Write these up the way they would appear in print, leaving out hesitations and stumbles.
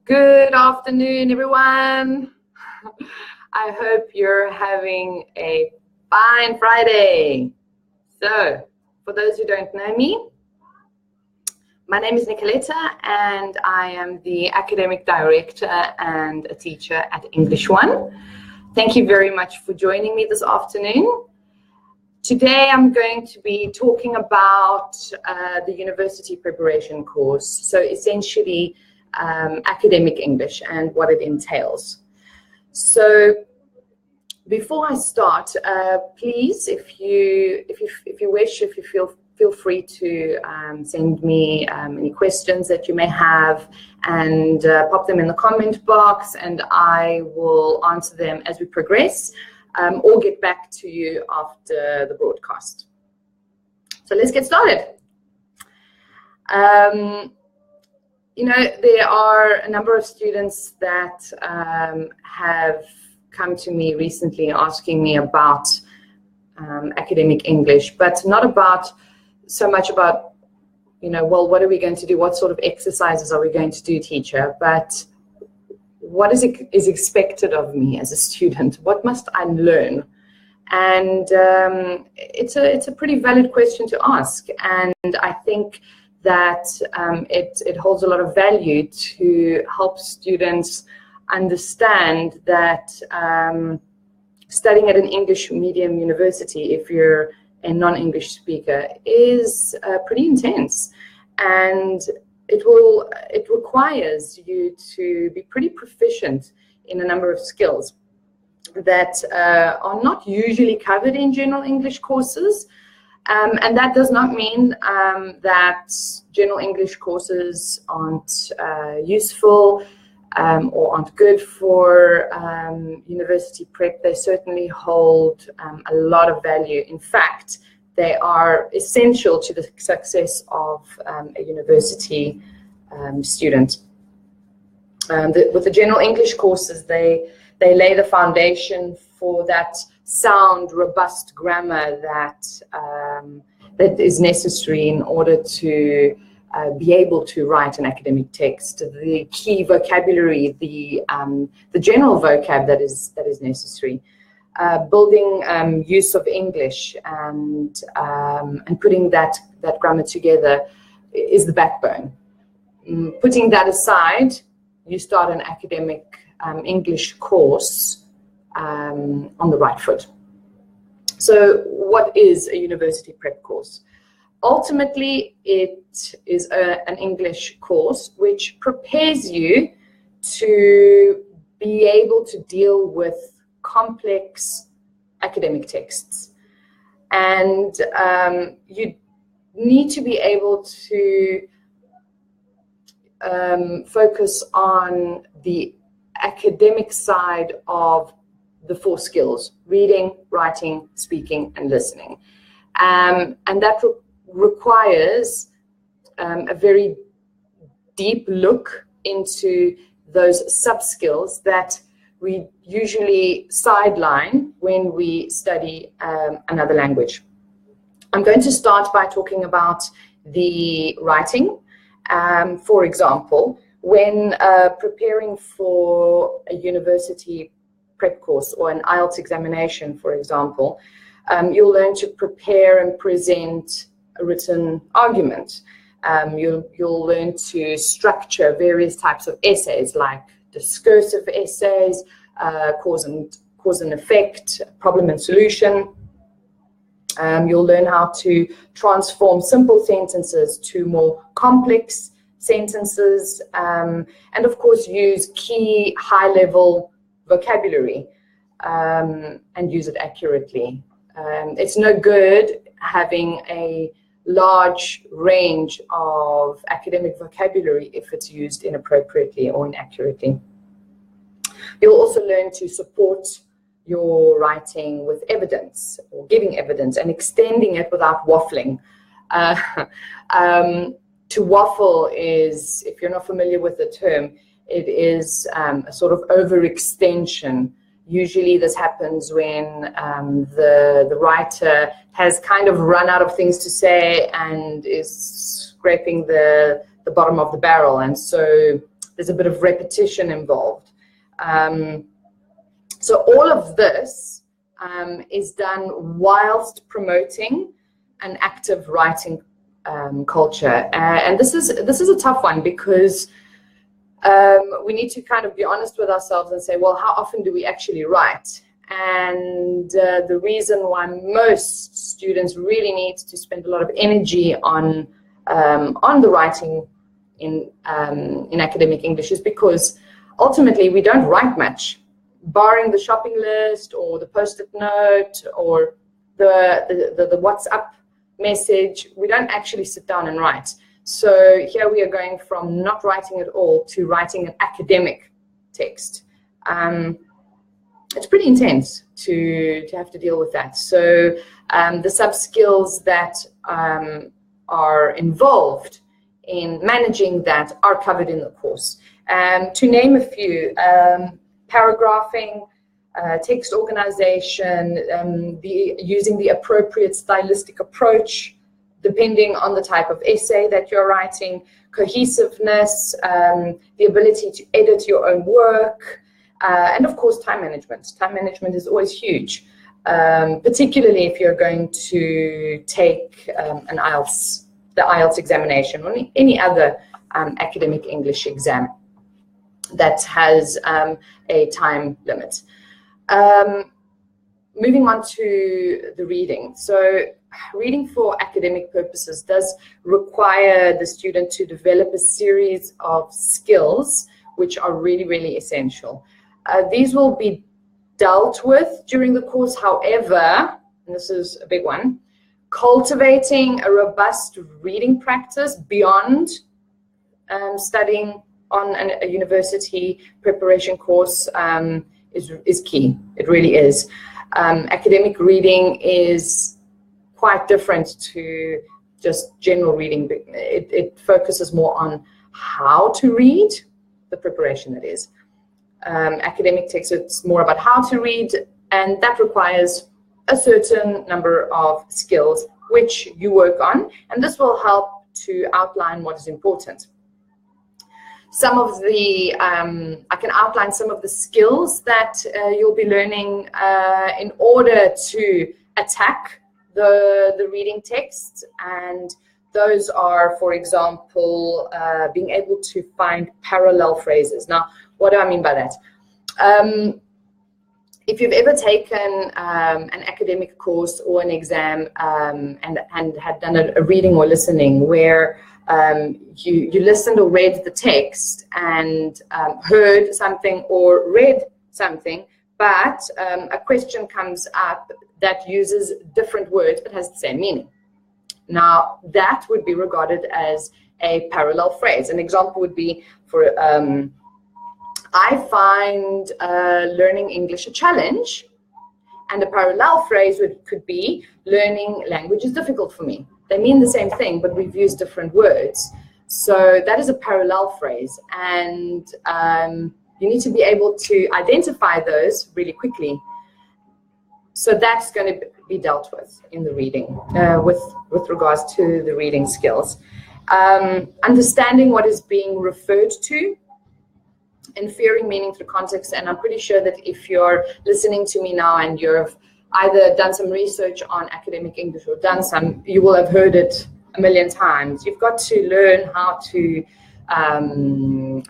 Good afternoon, everyone. I hope you're having a fine Friday. So, for those who don't know me, my name is Nicoletta and I am the Academic Director and a teacher at English One. Thank you very much for joining me this afternoon. Today I'm going to be talking about the university preparation course. So essentially, academic English and what it entails. So before I start, please, if you wish, if you feel free to send me any questions that you may have and pop them in the comment box, and I will answer them as we progress, or get back to you after the broadcast. So let's get started. You know, there are a number of students that have come to me recently asking me about academic English, but not about so much about, you know, well, what are we going to do? What sort of exercises are we going to do, teacher? But what is expected of me as a student? What must I learn? And it's a pretty valid question to ask. And I think that it holds a lot of value to help students understand that studying at an English medium university, if you're a non-English speaker, is pretty intense, and it requires you to be pretty proficient in a number of skills that are not usually covered in general English courses. And that does not mean that general English courses aren't useful or aren't good for university prep. They certainly hold a lot of value. In fact, they are essential to the success of a university student. With the general English courses, they lay the foundation for that sound, robust grammar that is necessary in order to be able to write an academic text. The key vocabulary, the general vocab that is necessary, building use of English and putting that grammar together is the backbone. Putting that aside, you start an academic English course on the right foot. So what is a university prep course? Ultimately, it is an English course which prepares you to be able to deal with complex academic texts. And you need to be able to focus on the academic side of the 4 skills: reading, writing, speaking, and listening. And that requires a very deep look into those subskills that we usually sideline when we study another language. I'm going to start by talking about the writing. For example, when preparing for a university prep course or an IELTS examination, for example, you'll learn to prepare and present a written argument. You'll learn to structure various types of essays, like discursive essays, cause and effect, problem and solution. You'll learn how to transform simple sentences to more complex sentences, and of course use key high-level vocabulary and use it accurately. It's no good having a large range of academic vocabulary if it's used inappropriately or inaccurately. You'll also learn to support your writing with evidence, or giving evidence and extending it without waffling. To waffle is, if you're not familiar with the term, it is a sort of overextension. Usually this happens when the writer has kind of run out of things to say and is scraping the bottom of the barrel, and so there's a bit of repetition involved. So all of this is done whilst promoting an active writing culture. And this is a tough one, because we need to kind of be honest with ourselves and say, well, how often do we actually write? And the reason why most students really need to spend a lot of energy on the writing in academic English is because ultimately we don't write much, barring the shopping list or the post-it note or the WhatsApp message. We don't actually sit down and write. So here we are going from not writing at all to writing an academic text. It's pretty intense to have to deal with that. So the sub-skills that are involved in managing that are covered in the course. To name a few, paragraphing, text organization, using the appropriate stylistic approach, depending on the type of essay that you're writing, cohesiveness, the ability to edit your own work, and of course, time management. Time management is always huge, particularly if you're going to take the IELTS examination or any other academic English exam that has a time limit. Moving on to the reading. So reading for academic purposes does require the student to develop a series of skills which are really, really essential. These will be dealt with during the course. However, and this is a big one, cultivating a robust reading practice beyond studying on a university preparation course is key. It really is. Academic reading is quite different to just general reading. It focuses more on how to read, the preparation that is. Academic text, it's more about how to read, and that requires a certain number of skills which you work on, and this will help to outline what is important. Some of the, I can outline some of the skills that you'll be learning in order to attack the reading text, and those are, for example, being able to find parallel phrases. Now, what do I mean by that? If you've ever taken an academic course or an exam and had done a reading or listening where you listened or read the text and heard something or read something, but a question comes up that uses different words but has the same meaning. Now, that would be regarded as a parallel phrase. An example would be for I find learning English a challenge, and a parallel phrase could be learning language is difficult for me. They mean the same thing, but we've used different words. So that is a parallel phrase, and you need to be able to identify those really quickly. So that's going to be dealt with in the reading, with regards to the reading skills. Understanding what is being referred to, inferring meaning through context, and I'm pretty sure that if you're listening to me now and you've either done some research on academic English or done some, you will have heard it a million times. You've got to learn how to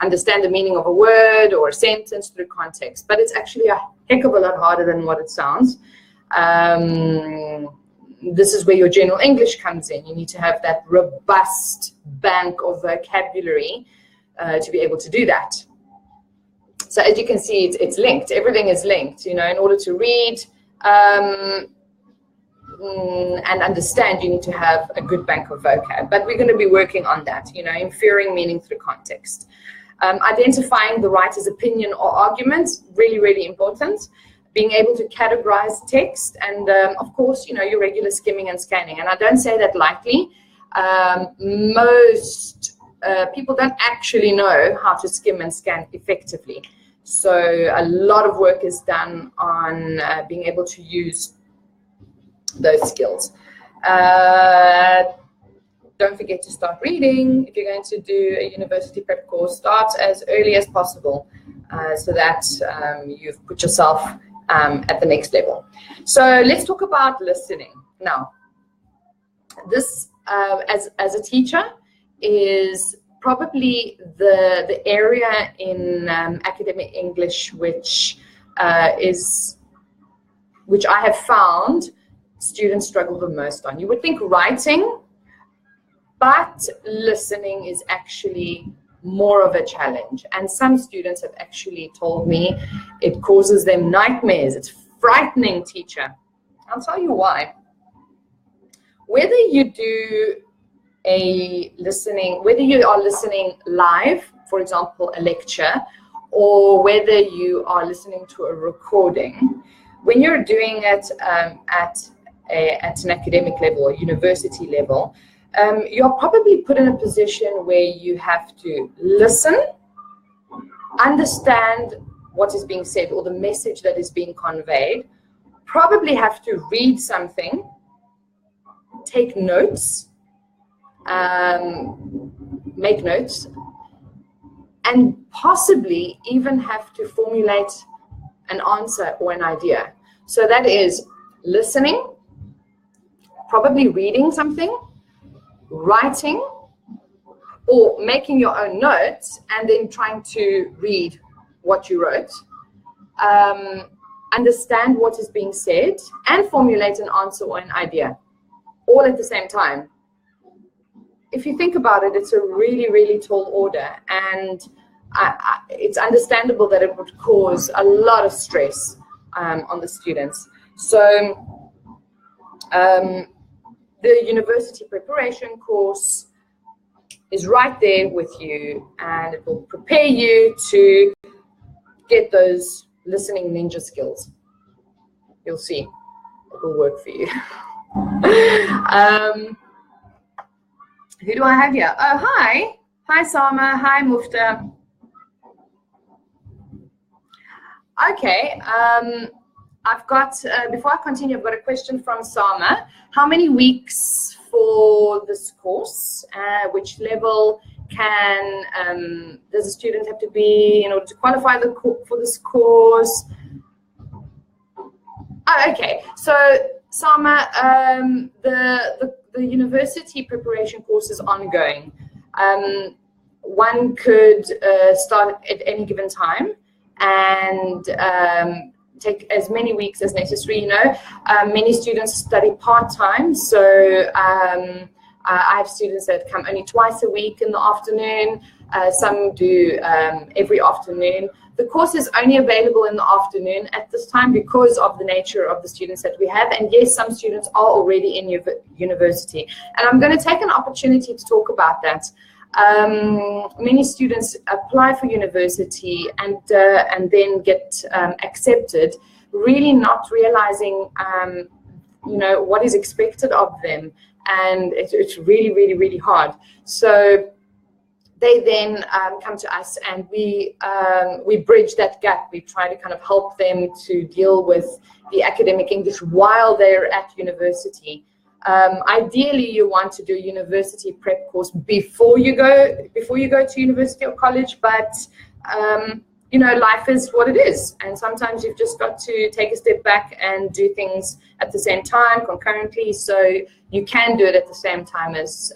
understand the meaning of a word or a sentence through context, but it's actually a heck of a lot harder than what it sounds. This is where your general English comes in. You need to have that robust bank of vocabulary to be able to do that. So as you can see, it's linked. Everything is linked. You know, in order to read and understand, you need to have a good bank of vocab. But we're going to be working on that. You know, inferring meaning through context. Identifying the writer's opinion or argument, really, really important. Being able to categorize text, and of course, you know, your regular skimming and scanning. And I don't say that lightly. Most people don't actually know how to skim and scan effectively. So a lot of work is done on being able to use those skills. The don't forget to start reading. If you're going to do a university prep course, start as early as possible so that you've put yourself at the next level. So let's talk about listening. Now, this, as a teacher, is probably the area in academic English which I have found students struggle the most on. You would think writing, but listening is actually more of a challenge. And some students have actually told me it causes them nightmares. It's frightening, teacher. I'll tell you why. Whether you do whether you are listening live, for example, a lecture, or whether you are listening to a recording, when you're doing it at an academic level or university level, you're probably put in a position where you have to listen, understand what is being said or the message that is being conveyed, probably have to read something, take notes, make notes, and possibly even have to formulate an answer or an idea. So that is listening, probably reading something, writing, or making your own notes and then trying to read what you wrote, understand what is being said, and formulate an answer or an idea, all at the same time. If you think about it, it's a really, really tall order, and it's understandable that it would cause a lot of stress on the students. So the university preparation course is right there with you, and it will prepare you to get those listening ninja skills. You'll see, it will work for you. Who do I have here? Oh, hi. Hi, Sama. Hi, Mufta. Okay. I've got, before I continue, I've got a question from Sama. How many weeks for this course? Which level does a student have to be in order to qualify for this course? Oh, okay. So, Sama, the university preparation course is ongoing. One could start at any given time and take as many weeks as necessary. You know, many students study part-time, so I have students that come only twice a week in the afternoon. Some do every afternoon. The course is only available in the afternoon at this time because of the nature of the students that we have. And yes, some students are already in university. And I'm going to take an opportunity to talk about that. Many students apply for university and then get accepted, really not realizing, you know, what is expected of them. And it's really, really, really hard. So they then come to us, and we bridge that gap. We try to kind of help them to deal with the academic English while they're at university. Ideally, you want to do a university prep course before you go to university or college, but you know, life is what it is, and sometimes you've just got to take a step back and do things at the same time concurrently, so you can do it at the same time as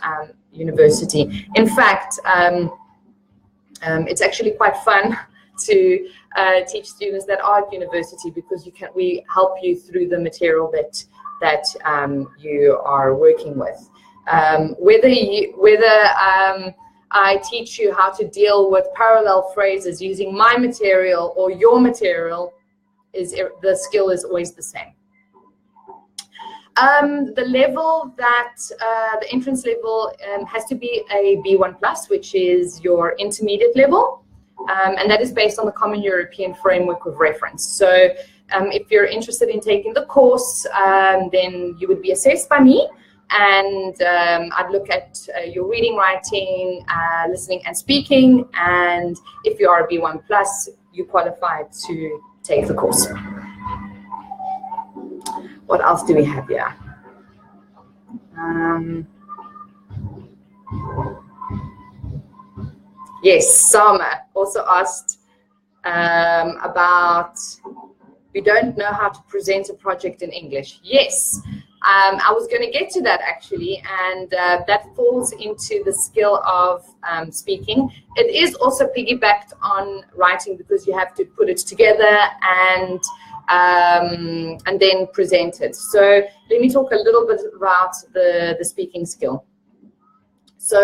university. In fact, it's actually quite fun to teach students that are at university, because we help you through the material that you are working with. Whether I teach you how to deal with parallel phrases using my material or your material, the skill is always the same. The level that the entrance level has to be a B1+, which is your intermediate level, and that is based on the Common European Framework of Reference. So if you're interested in taking the course, then you would be assessed by me, and I'd look at your reading, writing, listening, and speaking. And if you are a B1+, you qualify to take the course. What else do we have here? Yes, Sama also asked about, we don't know how to present a project in English. Yes, I was going to get to that actually, and that falls into the skill of speaking. It is also piggybacked on writing because you have to put it together and then present it. So let me talk a little bit about the speaking skill. So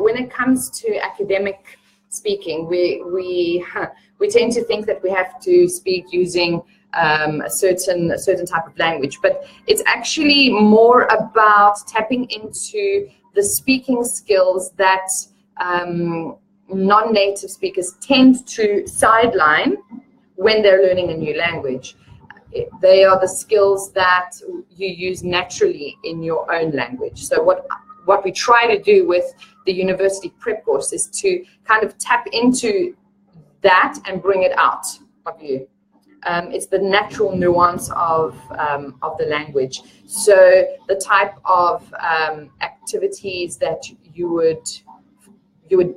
when it comes to academic speaking, we tend to think that we have to speak using a certain type of language, but it's actually more about tapping into the speaking skills that non-native speakers tend to sideline when they're learning a new language. They are the skills that you use naturally in your own language. So what we try to do with the university prep course is to kind of tap into that and bring it out of you. It's the natural nuance of the language. So the type of activities that you would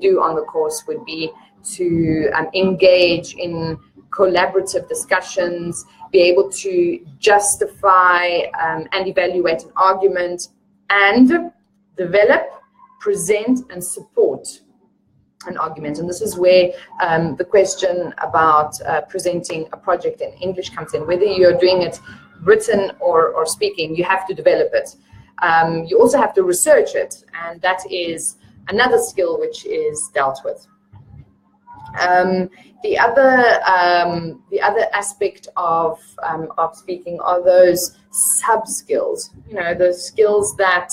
do on the course would be to engage in collaborative discussions, be able to justify and evaluate an argument, and develop, present, and support an argument. And this is where the question about presenting a project in English comes in. Whether you're doing it written or speaking, you have to develop it. You also have to research it, and that is another skill which is dealt with. The other aspect of speaking are those subskills. You know, those skills that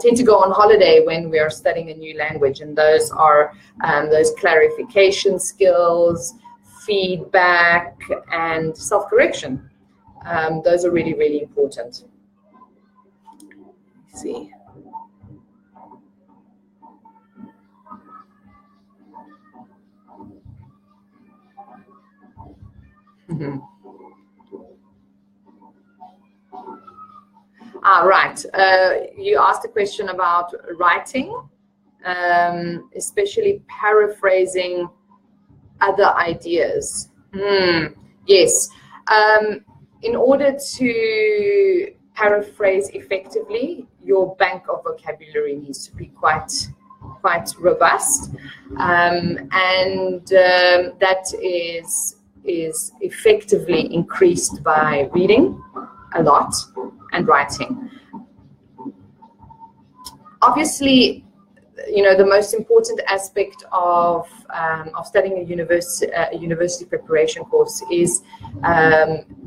tend to go on holiday when we are studying a new language, and those are those clarification skills, feedback, and self-correction. Those are really, really important. Let's see. Mm-hmm. Right. You asked a question about writing, especially paraphrasing other ideas. Yes. In order to paraphrase effectively, your bank of vocabulary needs to be quite robust, and that is effectively increased by reading a lot and writing. Obviously, you know, the most important aspect of studying a university preparation course is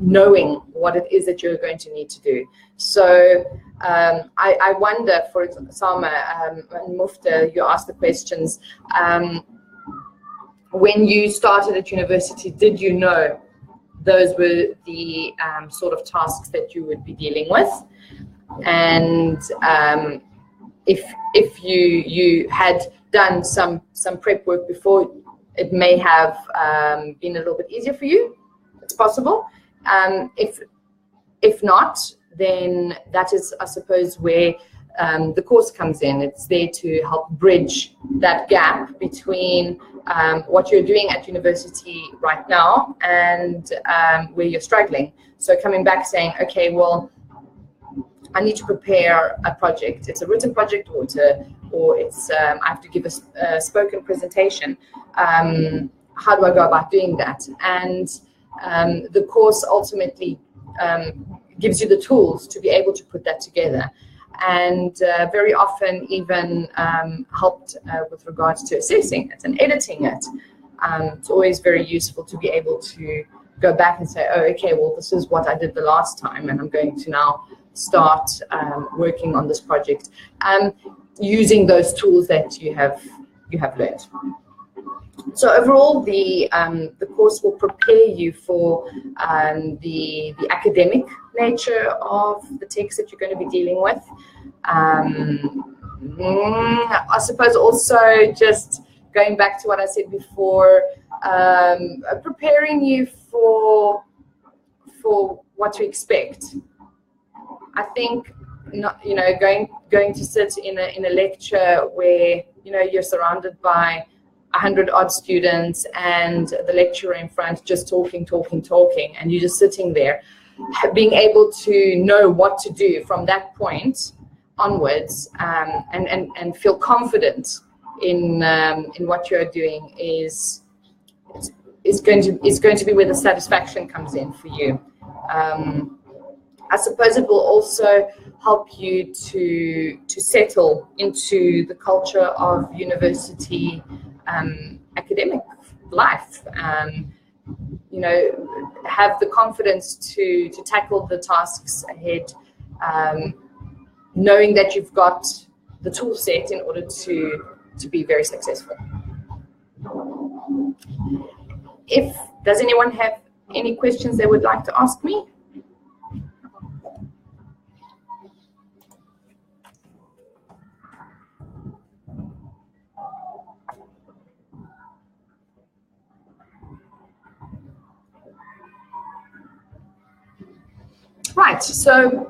knowing what it is that you're going to need to do. So I wonder, for example, Salma and Mufta, you asked the questions. When you started at university, did you know those were the sort of tasks that you would be dealing with? And if you had done some prep work before, it may have been a little bit easier for you. It's possible. If not, then that is, I suppose, where the course comes in. It's there to help bridge that gap between what you're doing at university right now and where you're struggling. So coming back saying, okay, well, I need to prepare a project. It's a written project, or it's I have to give a spoken presentation. How do I go about doing that? And the course ultimately gives you the tools to be able to put that together. And very often even helped with regards to assessing it and editing it. It's always very useful to be able to go back and say, oh, okay, well, this is what I did the last time, and I'm going to now start working on this project using those tools that you have learned. So overall, the course will prepare you for the academic nature of the text that you're going to be dealing with. I suppose also, just going back to what I said before, preparing you for what to expect. I think, not, you know, going to sit in a lecture where you're surrounded by 100 odd students and the lecturer in front just talking, and you're just sitting there, being able to know what to do from that point onwards, and feel confident in what you're doing is going to be where the satisfaction comes in for you. I suppose it will also help you to settle into the culture of university academic life. Have the confidence to tackle the tasks ahead, knowing that you've got the tool set in order to be very successful. Does anyone have any questions they would like to ask me? Right, so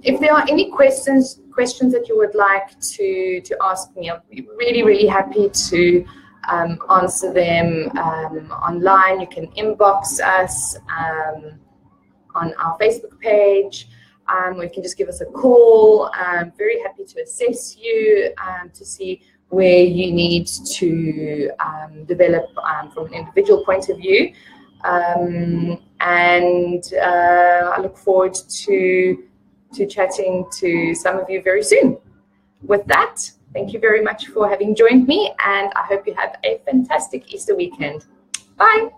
if there are any questions that you would like to ask me, I'll be really, really happy to answer them online. You can inbox us on our Facebook page, or you can just give us a call. I'm very happy to assess you to see where you need to develop from an individual point of view. And I look forward to chatting to some of you very soon. With that, thank you very much for having joined me, and I hope you have a fantastic Easter weekend. Bye.